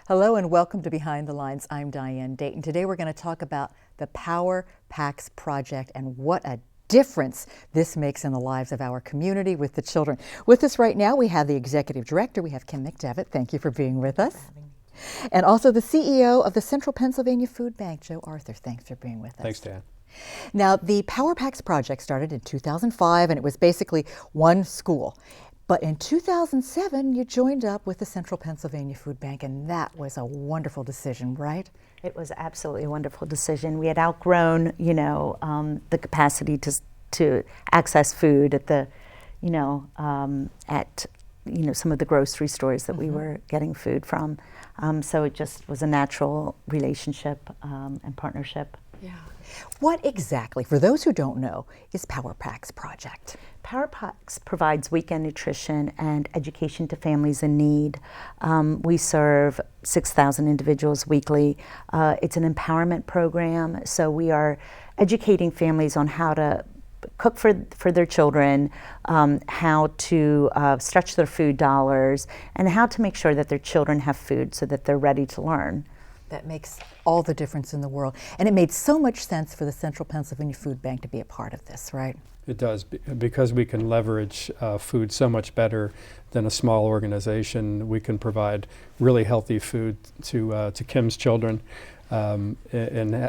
Hello and welcome to Behind the Lines. I'm Diane Dayton. Today we're going to talk about the Power Packs Project and what a difference this makes in the lives of our community with the children. With us right now we have the Executive Director, we have Kim McDevitt. Thank you for being with us. And also the CEO of the Central Pennsylvania Food Bank, Joe Arthur. Thanks for being with us. Thanks, Dan. Now the Power Packs Project started in 2005 and it was basically one school. But in 2007, you joined up with the Central Pennsylvania Food Bank, and that was a wonderful decision, right? It was absolutely a wonderful decision. We had outgrown, the capacity to access food at the, some of the grocery stores that we were getting food from. So it just was a natural relationship and partnership. Yeah. What exactly, for those who don't know, is Power Packs Project? Power Packs provides weekend nutrition and education to families in need. We serve 6,000 individuals weekly. It's an empowerment program, so we are educating families on how to cook for their children, how to stretch their food dollars, and how to make sure that their children have food so that they're ready to learn. That makes all the difference in the world. And it made so much sense for the Central Pennsylvania Food Bank to be a part of this, right? It does, because we can leverage food so much better than a small organization. We can provide really healthy food to Kim's children and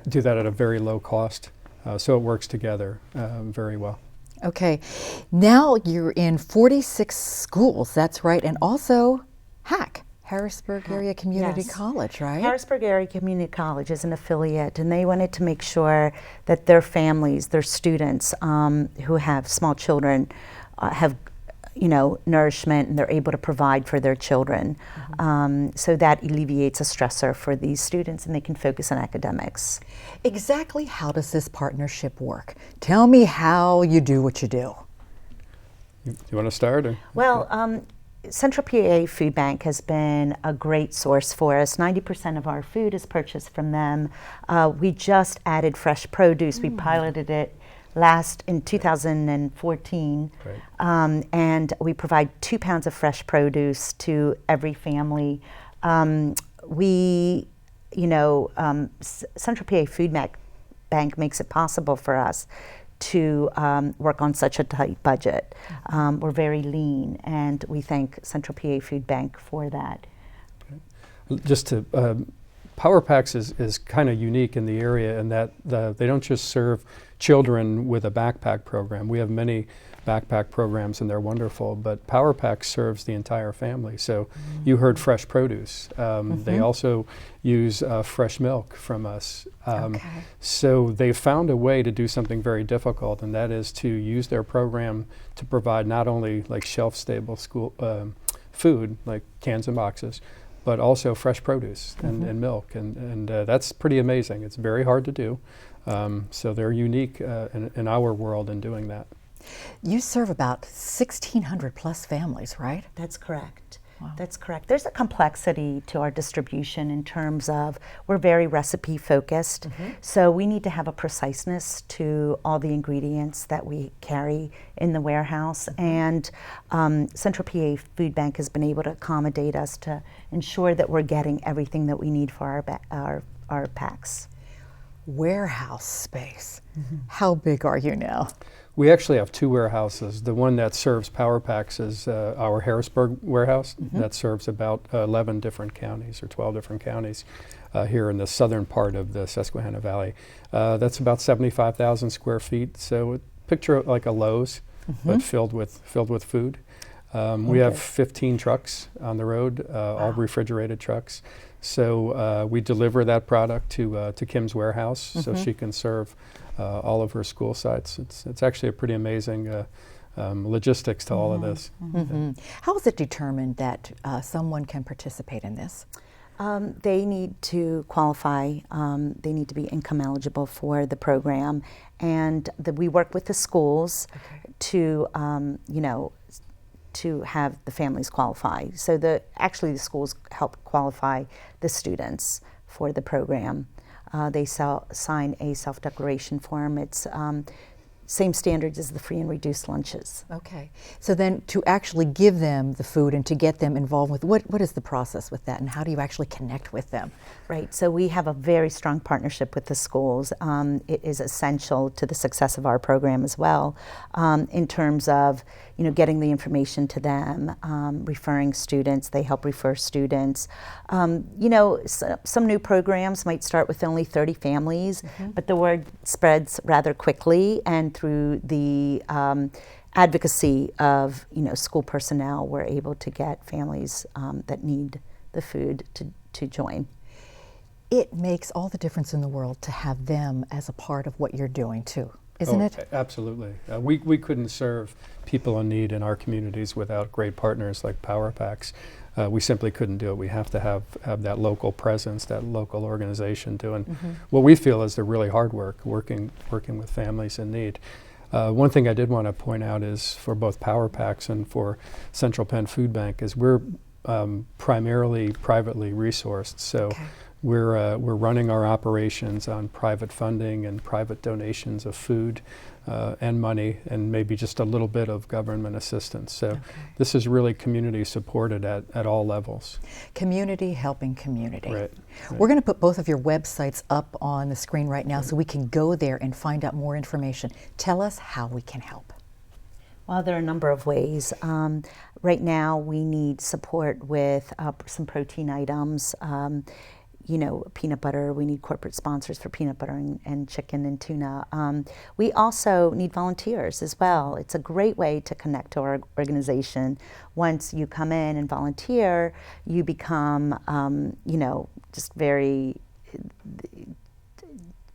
do that at a very low cost. So it works together very well. Okay, now you're in 46 schools, that's right, and also HAC. Harrisburg Area Community College, right? Harrisburg Area Community College is an affiliate, and they wanted to make sure that their families, their students who have small children have, nourishment, and they're able to provide for their children. So that alleviates a stressor for these students, and they can focus on academics. Exactly how does this partnership work? Tell me how you do what you do. You want to start? Or? Well, Central PA Food Bank has been a great source for us. 90% of our food is purchased from them. We just added fresh produce. We piloted it in 2014. Right. And we provide 2 pounds of fresh produce to every family. Central PA Food Bank makes it possible for us to work on such a tight budget. We're very lean, and we thank Central PA Food Bank for that. Okay. Just to, Power Packs is kind of unique in the area in that they don't just serve children with a backpack program. We have many backpack programs and they're wonderful, but Power Packs serves the entire family. So you heard fresh produce. They also use fresh milk from us. So they found a way to do something very difficult, and that is to use their program to provide not only like shelf-stable school food, like cans and boxes, but also fresh produce and milk, and that's pretty amazing. It's very hard to do. So they're unique in our world in doing that. You serve about 1,600 plus families, right? That's correct. Wow. That's correct. There's a complexity to our distribution in terms of we're very recipe focused, so we need to have a preciseness to all the ingredients that we carry in the warehouse, and Central PA Food Bank has been able to accommodate us to ensure that we're getting everything that we need for our packs. Warehouse space. How big are you now? We actually have 2 warehouses. The one that serves Power Packs is our Harrisburg warehouse that serves about 11 different counties or 12 different counties here in the southern part of the Susquehanna Valley. That's about 75,000 square feet. So picture it like a Lowe's, but filled with food. We have 15 trucks on the road, all refrigerated trucks. So we deliver that product to Kim's warehouse so she can serve all of her school sites. It's actually a pretty amazing logistics to all of this. How is it determined that someone can participate in this? They need to qualify. They need to be income eligible for the program, and we work with the schools to to have the families qualify. So actually the schools help qualify the students for the program. They sign a self-declaration form. It's same standards as the free and reduced lunches. Okay. So then to actually give them the food and to get them involved with, what is the process with that and how do you actually connect with them? Right, so we have a very strong partnership with the schools. It is essential to the success of our program as well, in terms of, getting the information to them, referring students. They help refer students. Some new programs might start with only 30 families, but the word spreads rather quickly, and through the advocacy of school personnel, we're able to get families that need the food to join. It makes all the difference in the world to have them as a part of what you're doing too, isn't it? Absolutely. We couldn't serve people in need in our communities without great partners like Power Packs. We simply couldn't do it. We have to have that local presence, that local organization doing what we feel is the really hard work, working with families in need. One thing I did want to point out is for both Power Packs and for Central Penn Food Bank is we're primarily privately resourced. So we're running our operations on private funding and private donations of food and money, and maybe just a little bit of government assistance. So this is really community supported at all levels. Community helping community. Right. We're going to put both of your websites up on the screen right now so we can go there and find out more information. Tell us how we can help. Well, there are a number of ways. Right now, we need support with some protein items. Peanut butter. We need corporate sponsors for peanut butter and chicken and tuna. We also need volunteers as well. It's a great way to connect to our organization. Once you come in and volunteer, you become, just very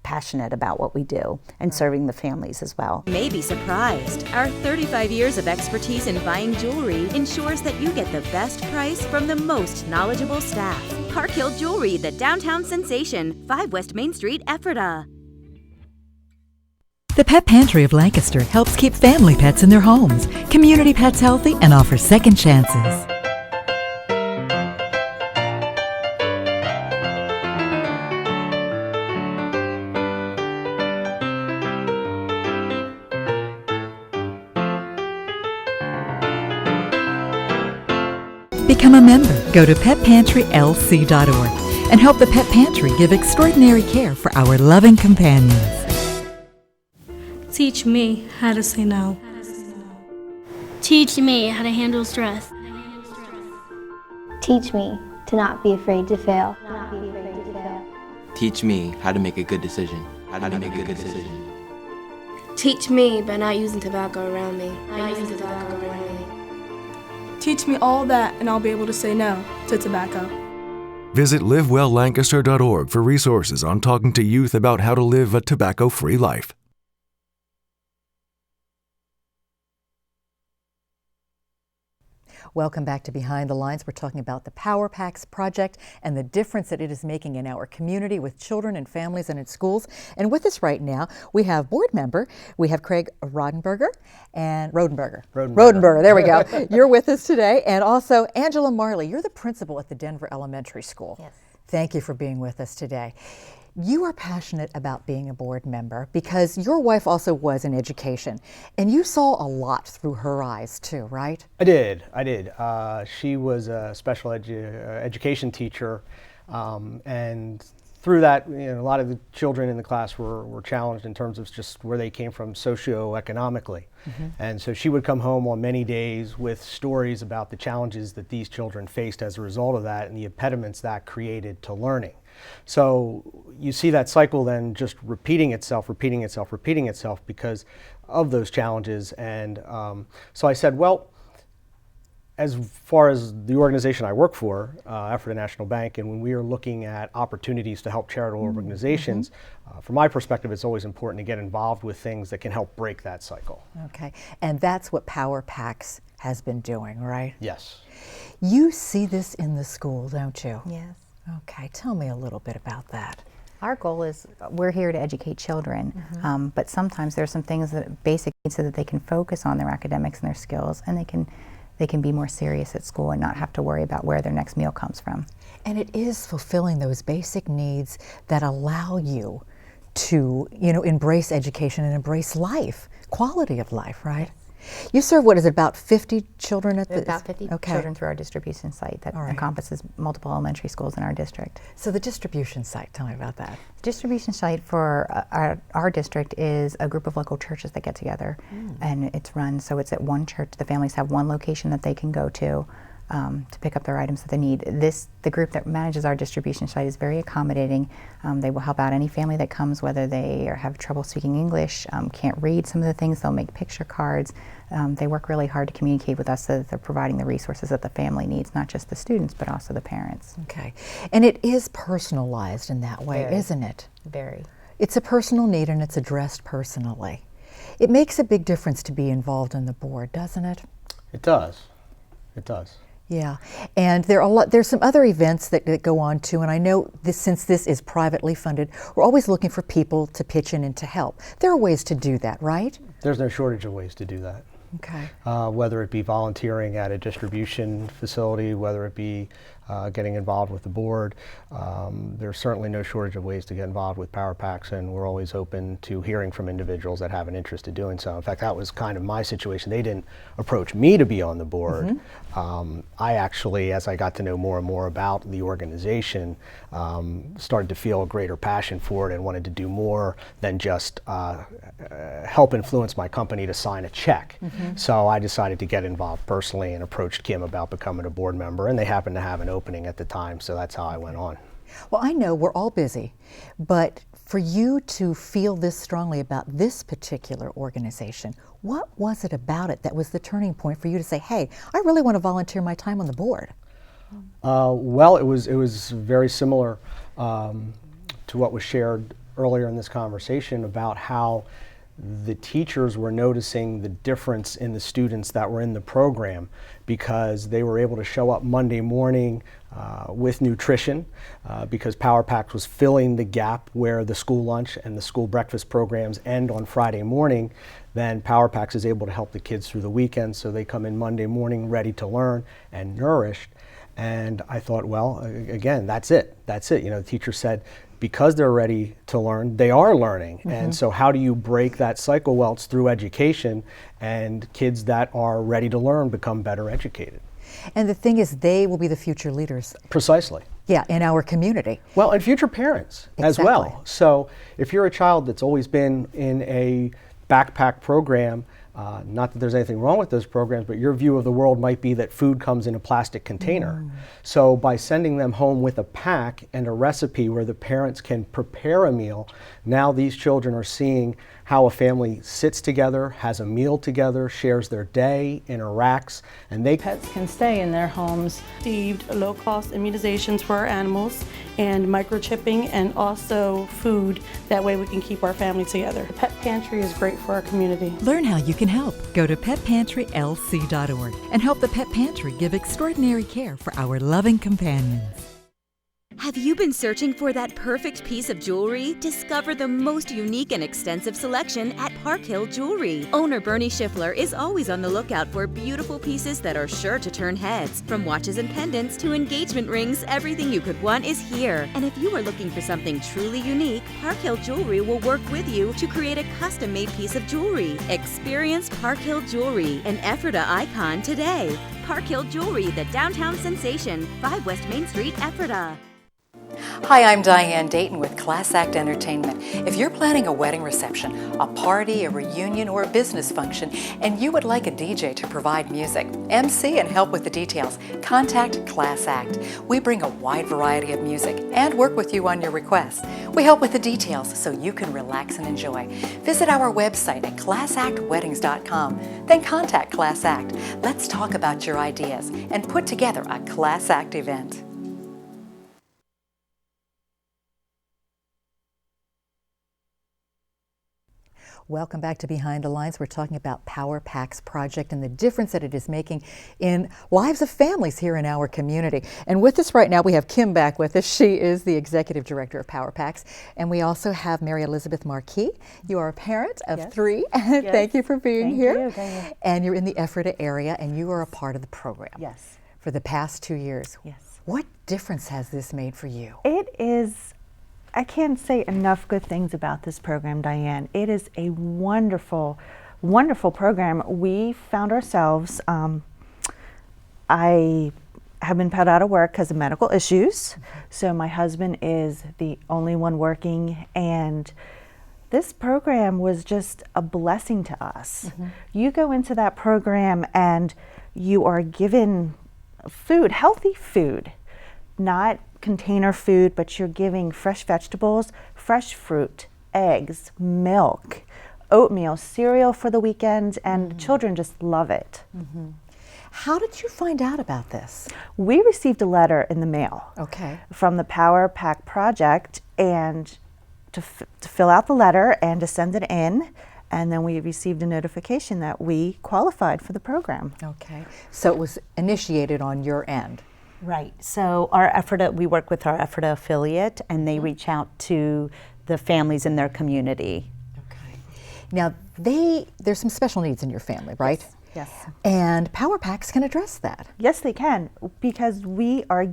passionate about what we do and serving the families as well. You may be surprised. Our 35 years of expertise in buying jewelry ensures that you get the best price from the most knowledgeable staff. Park Hill Jewelry, the downtown sensation, 5 West Main Street, Ephrata. The Pet Pantry of Lancaster helps keep family pets in their homes, community pets healthy, and offers second chances. Become a member. Go to petpantrylc.org and help the Pet Pantry give extraordinary care for our loving companions. Teach me how to say no. Teach me how to handle stress. Teach me to not be afraid to fail. Teach me how to make a good decision. Teach me by not using tobacco around me. Teach me all that and I'll be able to say no to tobacco. Visit livewelllancaster.org for resources on talking to youth about how to live a tobacco-free life. Welcome back to Behind the Lines. We're talking about the Power Packs project and the difference that it is making in our community with children and families and in schools. And with us right now, we have board member, we have Craig Rodenberger. There we go. You're with us today. And also Angela Marley, you're the principal at the Denver Elementary School. Yes. Thank you for being with us today. You are passionate about being a board member because your wife also was in education, and you saw a lot through her eyes too, right? I did. She was a special education teacher, and through that, a lot of the children in the class were challenged in terms of just where they came from socioeconomically. And so she would come home on many days with stories about the challenges that these children faced as a result of that and the impediments that created to learning. So you see that cycle then just repeating itself because of those challenges. And so I said, well, as far as the organization I work for, Ephrata National Bank, and when we are looking at opportunities to help charitable organizations, from my perspective, it's always important to get involved with things that can help break that cycle. Okay, and that's what Power Packs has been doing, right? Yes. You see this in the school, don't you? Yes. Okay, tell me a little bit about that. Our goal is, we're here to educate children, but sometimes there are some things that basic needs so that they can focus on their academics and their skills, and they can be more serious at school and not have to worry about where their next meal comes from. And it is fulfilling those basic needs that allow you to, you know, embrace education and embrace life, quality of life, right? You serve, what is it, about 50 children at the... About 50 children through our distribution site that encompasses multiple elementary schools in our district. So the distribution site, tell me about that. Distribution site for our district is a group of local churches that get together, and it's run, so it's at one church. The families have one location that they can go to pick up their items that they need. The group that manages our distribution site is very accommodating. They will help out any family that comes, whether they have trouble speaking English, can't read some of the things, they'll make picture cards. They work really hard to communicate with us so that they're providing the resources that the family needs, not just the students, but also the parents. Okay. And it is personalized in that way, isn't it? Very. It's a personal need and it's addressed personally. It makes a big difference to be involved in the board, doesn't it? It does. It does. Yeah, and there's some other events that go on too, and I know since this is privately funded, we're always looking for people to pitch in and to help. There are ways to do that, right? There's no shortage of ways to do that. Okay. Whether it be volunteering at a distribution facility, whether it be getting involved with the board, there's certainly no shortage of ways to get involved with Power Packs, and we're always open to hearing from individuals that have an interest in doing so. In fact, that was kind of my situation. They didn't approach me to be on the board. I actually, as I got to know more and more about the organization, started to feel a greater passion for it and wanted to do more than just help influence my company to sign a check. So I decided to get involved personally and approached Kim about becoming a board member, and they happened to have an opening at the time, so that's how I went on. Well, I know we're all busy, but for you to feel this strongly about this particular organization, what was it about it that was the turning point for you to say, hey, I really want to volunteer my time on the board? Well, it was very similar to what was shared earlier in this conversation about how the teachers were noticing the difference in the students that were in the program because they were able to show up Monday morning with nutrition because Power Packs was filling the gap where the school lunch and the school breakfast programs end on Friday morning. Then Power Packs is able to help the kids through the weekend, so they come in Monday morning ready to learn and nourished. And I thought, well, again, that's it. You know, the teacher said, because they're ready to learn, they are learning. And so how do you break that cycle? Well, it's through education, and kids that are ready to learn become better educated. And the thing is, they will be the future leaders. Precisely. Yeah, in our community. Well, and future parents as well. So if you're a child that's always been in a backpack program, not that there's anything wrong with those programs, but your view of the world might be that food comes in a plastic container. So by sending them home with a pack and a recipe where the parents can prepare a meal, now these children are seeing how a family sits together, has a meal together, shares their day, interacts, and Pets can stay in their homes. Received low-cost immunizations for our animals and microchipping, and also food. That way we can keep our family together. The Pet Pantry is great for our community. Learn how you can help. Go to petpantrylc.org and help the Pet Pantry give extraordinary care for our loving companions. Have you been searching for that perfect piece of jewelry? Discover the most unique and extensive selection at Park Hill Jewelry. Owner Bernie Schiffler is always on the lookout for beautiful pieces that are sure to turn heads. From watches and pendants to engagement rings, everything you could want is here. And if you are looking for something truly unique, Park Hill Jewelry will work with you to create a custom-made piece of jewelry. Experience Park Hill Jewelry, an Ephrata icon, today. Park Hill Jewelry, the downtown sensation, 5 West Main Street, Ephrata. Hi, I'm Diane Dayton with Class Act Entertainment. If you're planning a wedding reception, a party, a reunion, or a business function, and you would like a DJ to provide music, MC, and help with the details, contact Class Act. We bring a wide variety of music and work with you on your requests. We help with the details so you can relax and enjoy. Visit our website at classactweddings.com. Then contact Class Act. Let's talk about your ideas and put together a Class Act event. Welcome back to Behind the Lines. We're talking about Power Packs project and the difference that it is making in lives of families here in our community. And with us right now, we have Kim back with us. She is the Executive Director of Power Packs. And we also have Mary Elizabeth Marquis. You are a parent of 3. Yes. Thank you for being here. Thank you. And you're in the Ephrata area, and you are a part of the program. Yes. For the past 2 years. Yes. What difference has this made for you? It is I can't say enough good things about this program, Diane. It is a wonderful, wonderful program. We found ourselves, I have been put out of work because of medical issues. So my husband is the only one working, and this program was just a blessing to us. You go into that program and you are given food, healthy food, not container food, but you're giving fresh vegetables, fresh fruit, eggs, milk, oatmeal, cereal for the weekend, and children just love it. How did you find out about this? We received a letter in the mail from the Power Pack Project, and to fill out the letter and to send it in, and then we received a notification that we qualified for the program. Okay, so it was initiated on your end. Right. So we work with our Ephrata affiliate, and they reach out to the families in their community. Okay. Now, there's some special needs in your family, right? Yes. And Power Packs can address that. Yes, they can, because we are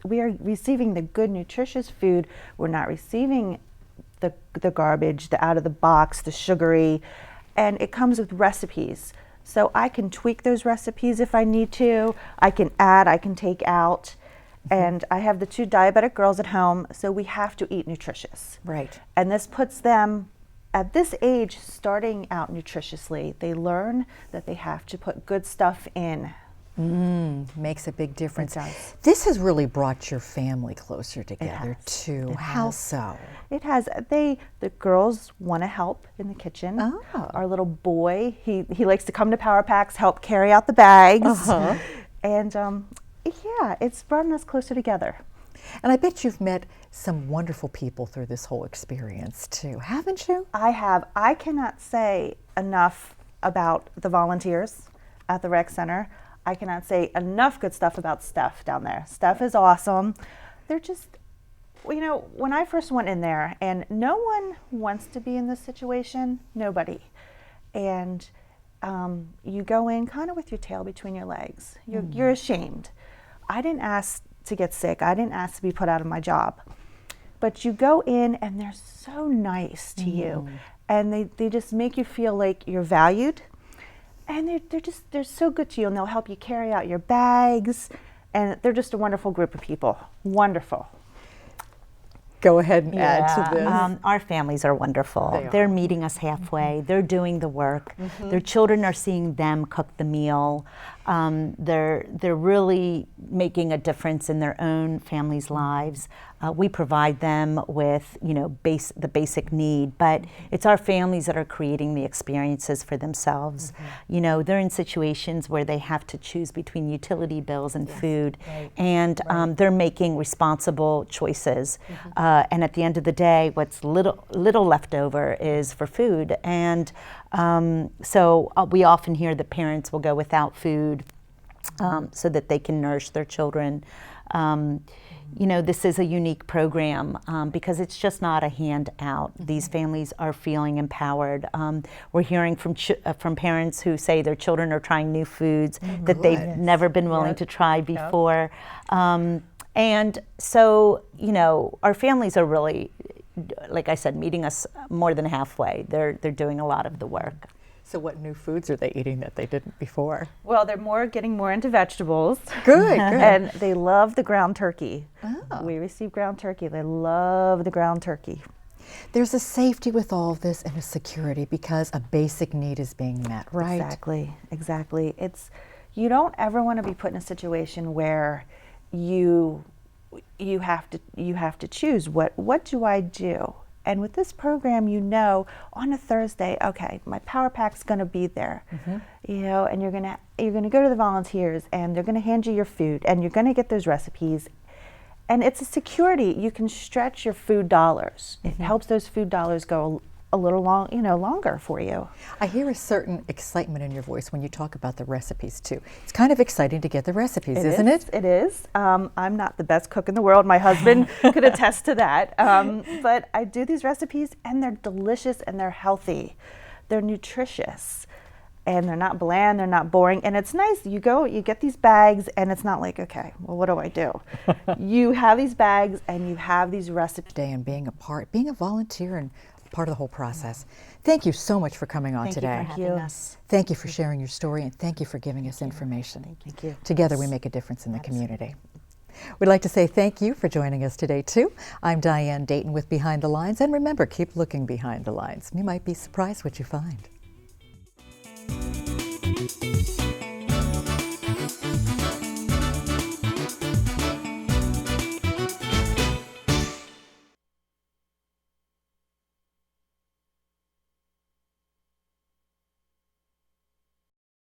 receiving the good, nutritious food. We're not receiving the garbage, the out of the box, the sugary, and it comes with recipes. So I can tweak those recipes if I need to. I can add, I can take out. And I have the 2 diabetic girls at home, so we have to eat nutritious. Right. And this puts them at this age starting out nutritiously. They learn that they have to put good stuff in. Makes a big difference. It does. This has really brought your family closer together too. How so? It has. The girls want to help in the kitchen. Our little boy, he likes to come to Power Packs, help carry out the bags. And yeah, it's brought us closer together. And I bet you've met some wonderful people through this whole experience too, haven't you? I have. I cannot say enough about the volunteers at the rec center. I cannot say enough good stuff about Steph down there. Steph is awesome. They're just, when I first went in there, and no one wants to be in this situation, nobody. And you go in kind of with your tail between your legs. You're ashamed. I didn't ask to get sick. I didn't ask to be put out of my job. But you go in and they're so nice to you. And they just make you feel like you're valued. And they're so good to you, and they'll help you carry out your bags, and they're just a wonderful group of people. Wonderful. Go ahead and add to this. Our families are wonderful. They're meeting us halfway. They're doing the work. Their children are seeing them cook the meal. They're really making a difference in their own families' lives. We provide them with, the basic need, but it's our families that are creating the experiences for themselves. They're in situations where they have to choose between utility bills and food, and they're making responsible choices. And at the end of the day, what's little left over is for food. And so we often hear that parents will go without food so that they can nourish their children. This is a unique program because it's just not a handout. These families are feeling empowered. We're hearing from parents who say their children are trying new foods that they've never been willing to try before. And so, our families are really, like I said, meeting us more than halfway. They're doing a lot of the work. So what new foods are they eating that they didn't before? Well, they're getting more into vegetables. Good. And they love the ground turkey. We receive ground turkey. They love the ground turkey. There's a safety with all of this and a security because a basic need is being met, right? Exactly. You don't ever want to be put in a situation where you have to choose what do I do? And with this program, on a Thursday, okay, my Power Pack's going to be there, and you're going to go to the volunteers, and they're going to hand you your food, and you're going to get those recipes, and it's a security. You can stretch your food dollars. It helps those food dollars go a little longer for you. I hear a certain excitement in your voice when you talk about the recipes too. It's kind of exciting to get the recipes, isn't it? It is. I'm not the best cook in the world. My husband could attest to that. But I do these recipes, and they're delicious and they're healthy. They're nutritious. and they're not bland, they're not boring, and it's nice. You go, you get these bags, and it's not like, okay, well, what do I do? You have these bags, and you have these recipes. Today and being a volunteer and part of the whole process. Thank you so much for coming on today. Thank you. Thank you for sharing your story, and thank you for giving us information. Thank you. Together we make a difference in the community. We'd like to say thank you for joining us today, too. I'm Diane Dayton with Behind the Lines, and remember, keep looking behind the lines. You might be surprised what you find.